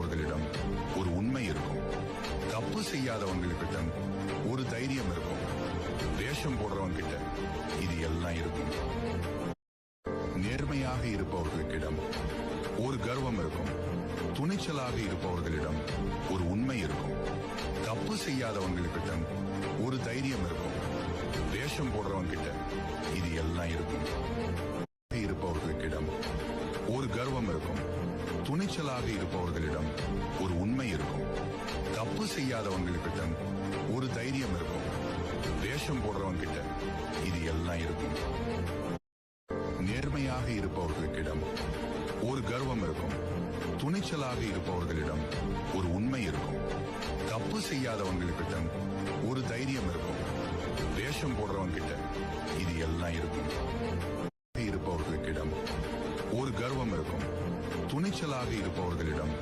அவர்களிடம் ஒரு உண்மை இருக்கும். தப்பு செய்யாதவங்களிடம் ஒரு தைரியம் இருக்கும். வேஷம் போடுறவங்க கிட்ட இது எல்லாம் இருக்கும். நேர்மையாக இருப்பவர்களிடம் ஒரு கர்வம் இருக்கும். துணிச்சலாக இருப்பவர்களிடம் ஒரு உண்மை இருக்கும். தப்பு செய்யாதவங்களிடம் ஒரு தைரியம் இருக்கும். வேஷம் போடுறவங்க கிட்ட இது எல்லாம் இருக்கும். இருப்பவர்களிடம் ஒரு கர்வம் இருக்கும். துணிச்சலாக இருப்பவர்களிடம் ஒரு உண்மை இருக்கும். தப்பு செய்யாதவங்களிடம் ஒரு தைரியம் இருக்கும். வேஷம் போடுறவங்க கிட்ட இது எல்லாம் இருக்கும். நேர்மையாக இருப்பவர்களிடம் ஒரு கர்வம் இருக்கும். துணிச்சலாக இருப்பவர்களிடம் ஒரு உண்மை இருக்கும். தப்பு செய்யாதவங்களிடம் ஒரு தைரியம் இருக்கும். வேஷம் போடுறவங்க கிட்ட இது எல்லாம் இருக்கும். இருப்பவர்களிடம் ஒரு கர்வம் இருக்கும். துணிச்சலாக இருப்பவர்களிடம்